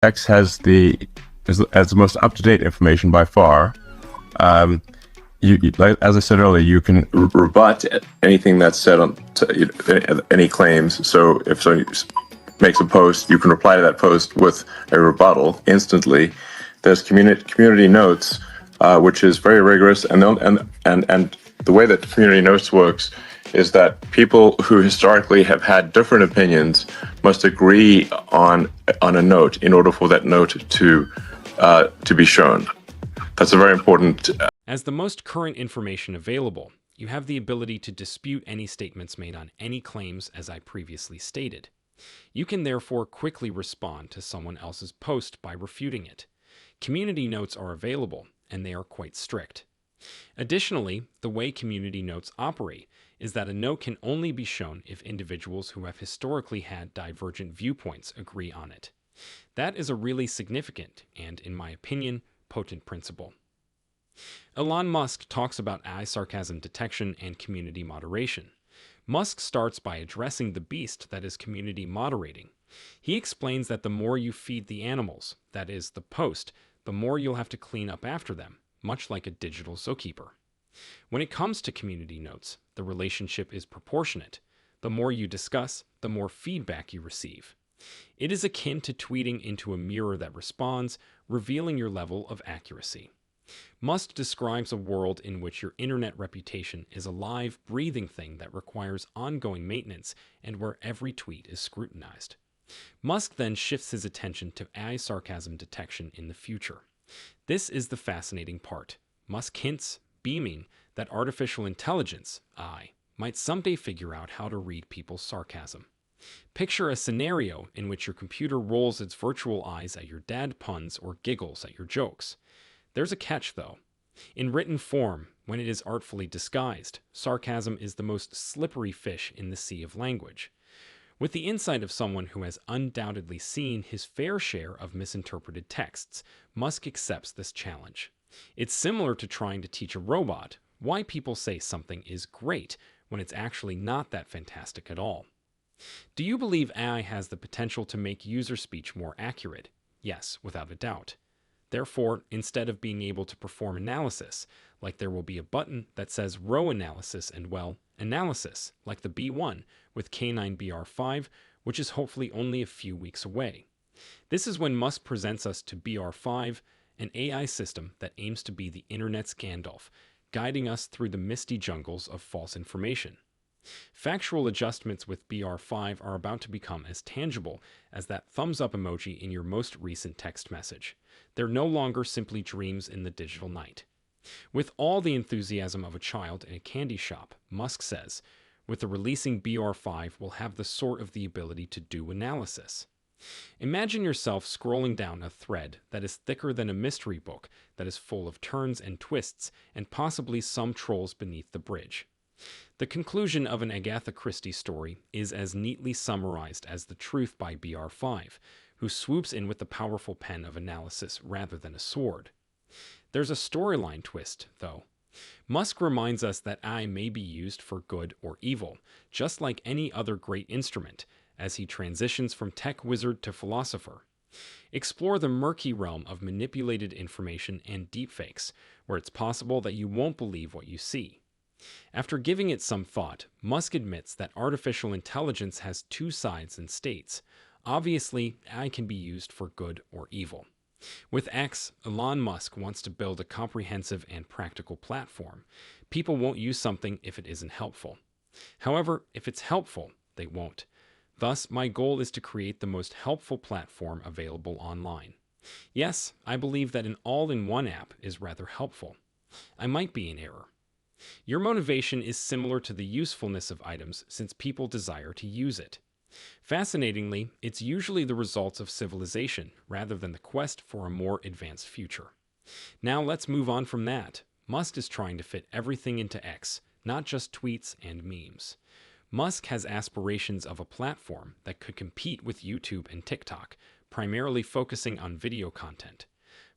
X has the most up-to-date information by far. Like, as I said earlier, you can rebut anything that's said on any claims. So if someone makes a post, you can reply to that post with a rebuttal instantly. There's community notes, which is very rigorous, and the way that community notes works is that people who historically have had different opinions must agree on a note in order for that note to be shown. That's a very important. As the most current information available, you have the ability to dispute any statements made on any claims, as I previously stated. You can therefore quickly respond to someone else's post by refuting it. Community notes are available, and they are quite strict. Additionally, the way community notes operate is that a note can only be shown if individuals who have historically had divergent viewpoints agree on it. That is a really significant and, in my opinion, potent principle. Elon Musk talks about AI sarcasm detection and community moderation. Musk starts by addressing the beast that is community moderating. He explains that the more you feed the animals, that is, the post, the more you'll have to clean up after them, much like a digital zookeeper. When it comes to community notes, the relationship is proportionate. The more you discuss, the more feedback you receive. It is akin to tweeting into a mirror that responds, revealing your level of accuracy. Musk describes a world in which your internet reputation is a live, breathing thing that requires ongoing maintenance and where every tweet is scrutinized. Musk then shifts his attention to AI sarcasm detection in the future. This is the fascinating part. Musk hints, beaming, that artificial intelligence, AI, might someday figure out how to read people's sarcasm. Picture a scenario in which your computer rolls its virtual eyes at your dad puns or giggles at your jokes. There's a catch, though. In written form, when it is artfully disguised, sarcasm is the most slippery fish in the sea of language. With the insight of someone who has undoubtedly seen his fair share of misinterpreted texts, Musk accepts this challenge. It's similar to trying to teach a robot why people say something is great when it's actually not that fantastic at all. Do you believe AI has the potential to make user speech more accurate? Yes, without a doubt. Therefore, instead of being able to perform analysis, like there will be a button that says row analysis and, well, analysis, like the B1 with K9BR5, which is hopefully only a few weeks away. This is when Musk presents us to BR5, an AI system that aims to be the internet's Gandalf, guiding us through the misty jungles of false information. Factual adjustments with BR5 are about to become as tangible as that thumbs up emoji in your most recent text message. They're no longer simply dreams in the digital night. With all the enthusiasm of a child in a candy shop, Musk says, with the releasing BR5 will have the sort of the ability to do analysis. Imagine yourself scrolling down a thread that is thicker than a mystery book that is full of turns and twists and possibly some trolls beneath the bridge. The conclusion of an Agatha Christie story is as neatly summarized as the truth by BR5, who swoops in with the powerful pen of analysis rather than a sword. There's a storyline twist, though. Musk reminds us that AI may be used for good or evil, just like any other great instrument, as he transitions from tech wizard to philosopher. Explore the murky realm of manipulated information and deepfakes, where it's possible that you won't believe what you see. After giving it some thought, Musk admits that artificial intelligence has two sides and states. Obviously, AI can be used for good or evil. With X, Elon Musk wants to build a comprehensive and practical platform. People won't use something if it isn't helpful. However, if it's helpful, they won't. Thus, my goal is to create the most helpful platform available online. Yes, I believe that an all-in-one app is rather helpful. I might be in error. Your motivation is similar to the usefulness of items since people desire to use it. Fascinatingly, it's usually the results of civilization rather than the quest for a more advanced future. Now let's move on from that. Musk is trying to fit everything into X, not just tweets and memes. Musk has aspirations of a platform that could compete with YouTube and TikTok, primarily focusing on video content.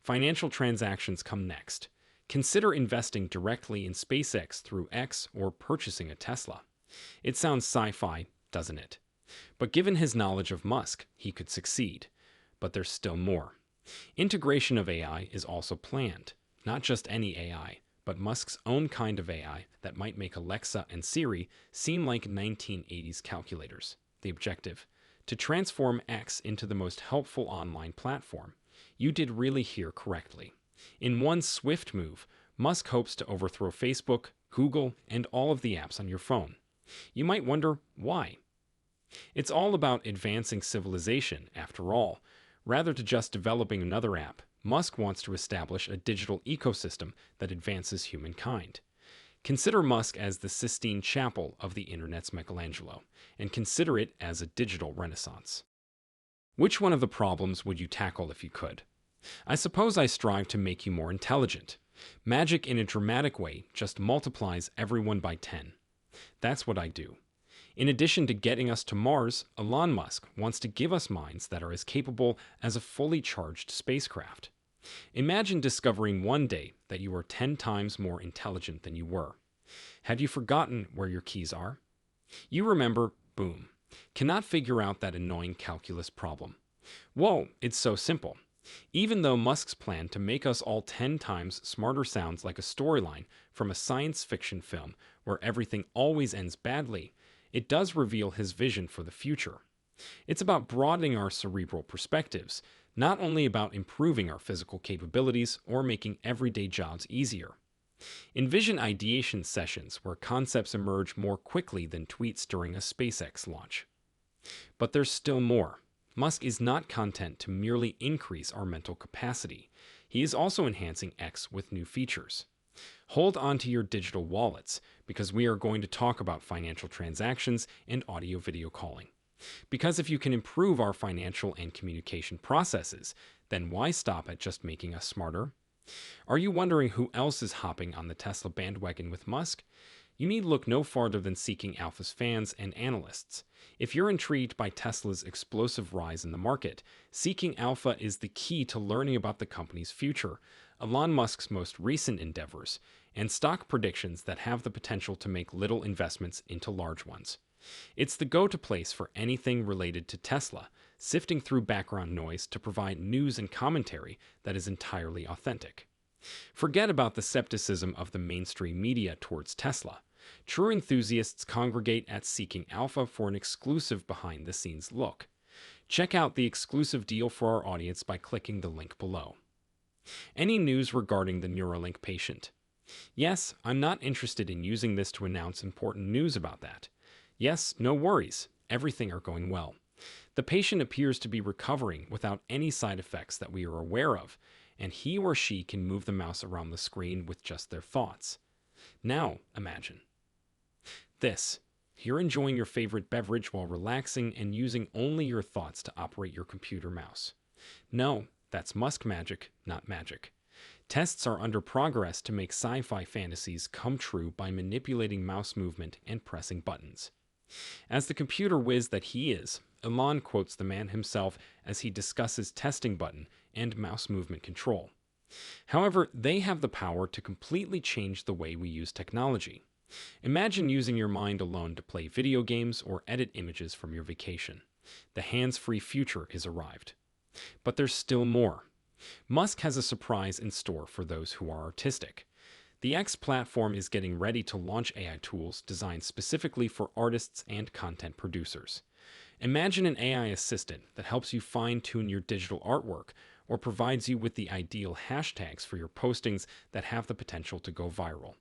Financial transactions come next. Consider investing directly in SpaceX through X or purchasing a Tesla. It sounds sci-fi, doesn't it? But given his knowledge of Musk, he could succeed. But there's still more. Integration of AI is also planned. Not just any AI, but Musk's own kind of AI that might make Alexa and Siri seem like 1980s calculators. The objective: to transform X into the most helpful online platform. You did really hear correctly. In one swift move, Musk hopes to overthrow Facebook, Google, and all of the apps on your phone. You might wonder why. It's all about advancing civilization, after all. Rather than just developing another app, Musk wants to establish a digital ecosystem that advances humankind. Consider Musk as the Sistine Chapel of the internet's Michelangelo, and consider it as a digital renaissance. Which one of the problems would you tackle if you could? I suppose I strive to make you more intelligent. Magic in a dramatic way just multiplies everyone by 10. That's what I do. In addition to getting us to Mars, Elon Musk wants to give us minds that are as capable as a fully charged spacecraft. Imagine discovering one day that you are 10 times more intelligent than you were. Had you forgotten where your keys are? You remember, boom, cannot figure out that annoying calculus problem. Whoa, it's so simple. Even though Musk's plan to make us all 10 times smarter sounds like a storyline from a science fiction film where everything always ends badly, it does reveal his vision for the future. It's about broadening our cerebral perspectives, not only about improving our physical capabilities or making everyday jobs easier. Envision ideation sessions where concepts emerge more quickly than tweets during a SpaceX launch. But there's still more. Musk is not content to merely increase our mental capacity. He is also enhancing X with new features. Hold on to your digital wallets, because we are going to talk about financial transactions and audio-video calling. Because if you can improve our financial and communication processes, then why stop at just making us smarter? Are you wondering who else is hopping on the Tesla bandwagon with Musk? You need look no farther than Seeking Alpha's fans and analysts. If you're intrigued by Tesla's explosive rise in the market, Seeking Alpha is the key to learning about the company's future, Elon Musk's most recent endeavors, and stock predictions that have the potential to make little investments into large ones. It's the go-to place for anything related to Tesla, sifting through background noise to provide news and commentary that is entirely authentic. Forget about the skepticism of the mainstream media towards Tesla. True enthusiasts congregate at Seeking Alpha for an exclusive behind-the-scenes look. Check out the exclusive deal for our audience by clicking the link below. Any news regarding the Neuralink patient? Yes, I'm not interested in using this to announce important news about that. Yes, no worries, everything are going well. The patient appears to be recovering without any side effects that we are aware of, and he or she can move the mouse around the screen with just their thoughts. Now, imagine this. You're enjoying your favorite beverage while relaxing and using only your thoughts to operate your computer mouse. No, that's Musk magic, not magic. Tests are under progress to make sci-fi fantasies come true by manipulating mouse movement and pressing buttons. As the computer whiz that he is, Elon quotes the man himself as he discusses testing button and mouse movement control. However, they have the power to completely change the way we use technology. Imagine using your mind alone to play video games or edit images from your vacation. The hands-free future is arrived. But there's still more. Musk has a surprise in store for those who are artistic. The X platform is getting ready to launch AI tools designed specifically for artists and content producers. Imagine an AI assistant that helps you fine-tune your digital artwork or provides you with the ideal hashtags for your postings that have the potential to go viral.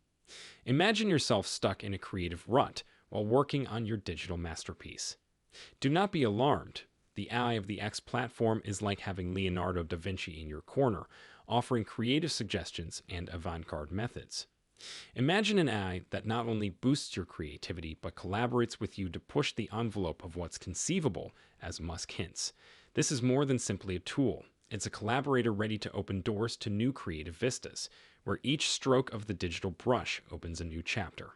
Imagine yourself stuck in a creative rut while working on your digital masterpiece. Do not be alarmed. The AI of the X platform is like having Leonardo da Vinci in your corner, offering creative suggestions and avant-garde methods. Imagine an AI that not only boosts your creativity, but collaborates with you to push the envelope of what's conceivable, as Musk hints. This is more than simply a tool. It's a collaborator ready to open doors to new creative vistas, where each stroke of the digital brush opens a new chapter.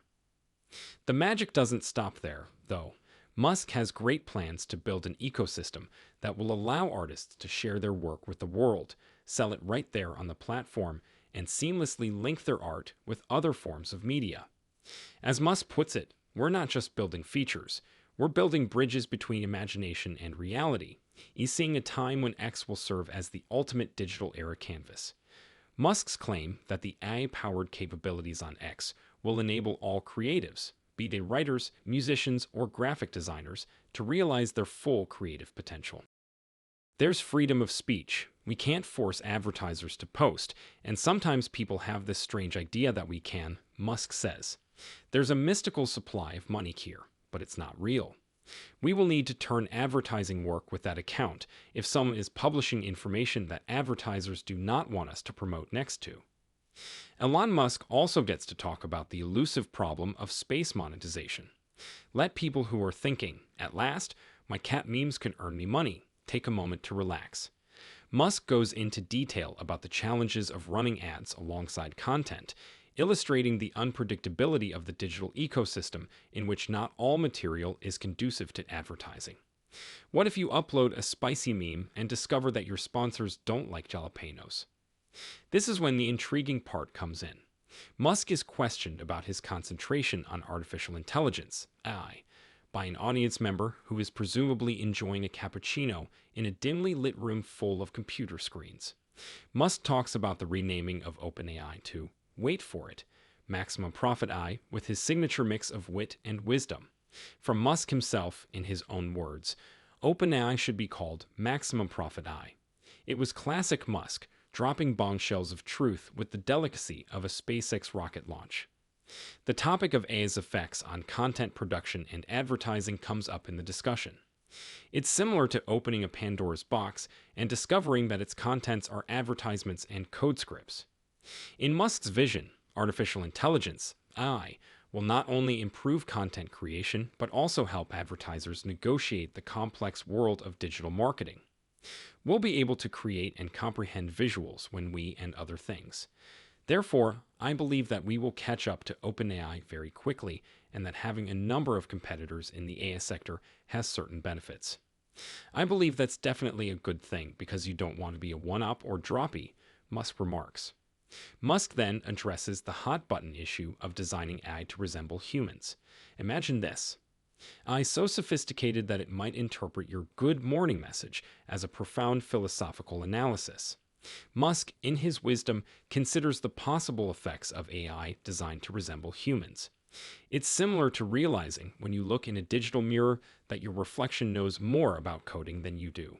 The magic doesn't stop there, though. Musk has great plans to build an ecosystem that will allow artists to share their work with the world, sell it right there on the platform, and seamlessly link their art with other forms of media. As Musk puts it, we're not just building features, we're building bridges between imagination and reality. He's seeing a time when X will serve as the ultimate digital era canvas. Musk's claim that the AI-powered capabilities on X will enable all creatives, be they writers, musicians, or graphic designers, to realize their full creative potential. There's freedom of speech. We can't force advertisers to post, and sometimes people have this strange idea that we can, Musk says. There's a mystical supply of money here, but it's not real. We will need to turn advertising work with that account if someone is publishing information that advertisers do not want us to promote next to. Elon Musk also gets to talk about the elusive problem of space monetization. Let people who are thinking, at last, my cat memes can earn me money, take a moment to relax. Musk goes into detail about the challenges of running ads alongside content, illustrating the unpredictability of the digital ecosystem in which not all material is conducive to advertising. What if you upload a spicy meme and discover that your sponsors don't like jalapenos? This is when the intriguing part comes in. Musk is questioned about his concentration on artificial intelligence, AI, by an audience member who is presumably enjoying a cappuccino in a dimly lit room full of computer screens. Musk talks about the renaming of OpenAI to, wait for it, Maximum Profit AI, with his signature mix of wit and wisdom. From Musk himself, in his own words, OpenAI should be called Maximum Profit AI. It was classic Musk, dropping bombshells of truth with the delicacy of a SpaceX rocket launch. The topic of AI's effects on content production and advertising comes up in the discussion. It's similar to opening a Pandora's box and discovering that its contents are advertisements and code scripts. In Musk's vision, artificial intelligence, AI, will not only improve content creation, but also help advertisers negotiate the complex world of digital marketing. We'll be able to create and comprehend visuals when we and other things. Therefore, I believe that we will catch up to OpenAI very quickly and that having a number of competitors in the AI sector has certain benefits. I believe that's definitely a good thing because you don't want to be a one-up or droppy, Musk remarks. Musk then addresses the hot-button issue of designing AI to resemble humans. Imagine this. AI so sophisticated that it might interpret your good morning message as a profound philosophical analysis. Musk, in his wisdom, considers the possible effects of AI designed to resemble humans. It's similar to realizing when you look in a digital mirror that your reflection knows more about coding than you do.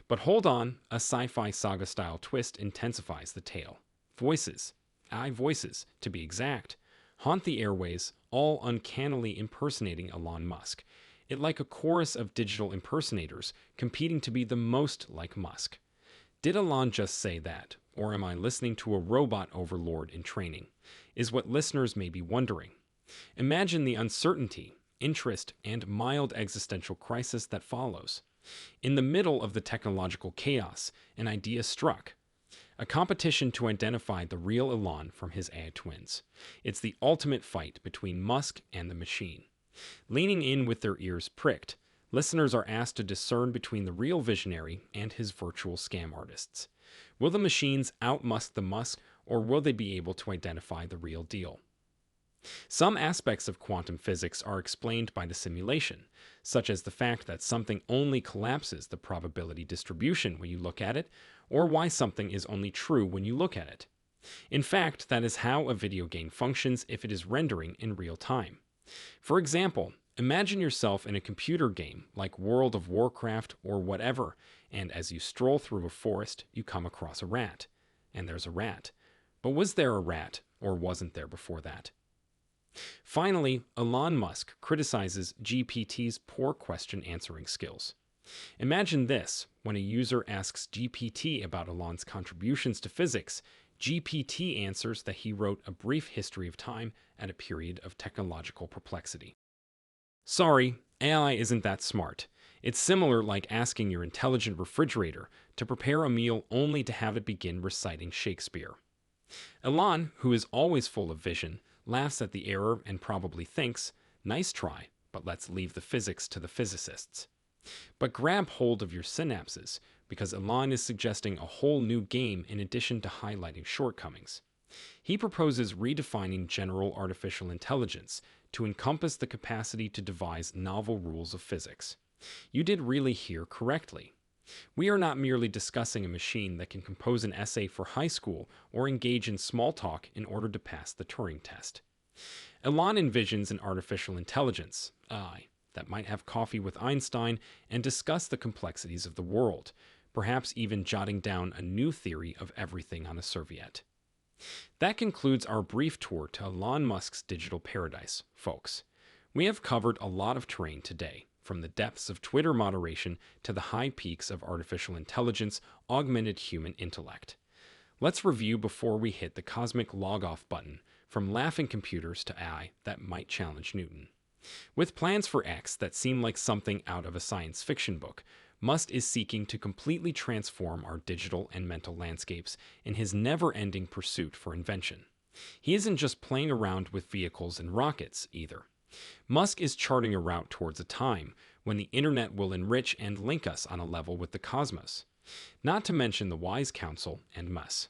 But hold on, a sci-fi saga-style twist intensifies the tale. Voices, AI voices, to be exact, haunt the airways, all uncannily impersonating Elon Musk. It like a chorus of digital impersonators competing to be the most like Musk. Did Elon just say that, or am I listening to a robot overlord in training? Is what listeners may be wondering. Imagine the uncertainty, interest, and mild existential crisis that follows. In the middle of the technological chaos, an idea struck. A competition to identify the real Elon from his AI twins. It's the ultimate fight between Musk and the machine. Leaning in with their ears pricked, listeners are asked to discern between the real visionary and his virtual scam artists. Will the machines out-Musk the Musk, or will they be able to identify the real deal? Some aspects of quantum physics are explained by the simulation, such as the fact that something only collapses the probability distribution when you look at it, or why something is only true when you look at it. In fact, that is how a video game functions if it is rendering in real time. For example, imagine yourself in a computer game like World of Warcraft or whatever, and as you stroll through a forest, you come across a rat. And there's a rat. But was there a rat, or wasn't there before that? Finally, Elon Musk criticizes GPT's poor question answering skills. Imagine this, when a user asks GPT about Elon's contributions to physics, GPT answers that he wrote a brief history of time at a period of technological perplexity. Sorry, AI isn't that smart. It's similar like asking your intelligent refrigerator to prepare a meal only to have it begin reciting Shakespeare. Elon, who is always full of vision, laughs at the error and probably thinks, nice try, but let's leave the physics to the physicists. But grab hold of your synapses, because Elon is suggesting a whole new game in addition to highlighting shortcomings. He proposes redefining general artificial intelligence to encompass the capacity to devise novel rules of physics. You did really hear correctly. We are not merely discussing a machine that can compose an essay for high school or engage in small talk in order to pass the Turing test. Elon envisions an artificial intelligence, AI, that might have coffee with Einstein and discuss the complexities of the world, perhaps even jotting down a new theory of everything on a serviette. That concludes our brief tour to Elon Musk's digital paradise, folks. We have covered a lot of terrain today, from the depths of Twitter moderation to the high peaks of artificial intelligence, augmented human intellect. Let's review before we hit the cosmic log-off button, from laughing computers to AI that might challenge Newton. With plans for X that seem like something out of a science fiction book, Musk is seeking to completely transform our digital and mental landscapes in his never-ending pursuit for invention. He isn't just playing around with vehicles and rockets, either. Musk is charting a route towards a time when the internet will enrich and link us on a level with the cosmos. Not to mention the wise counsel and mess.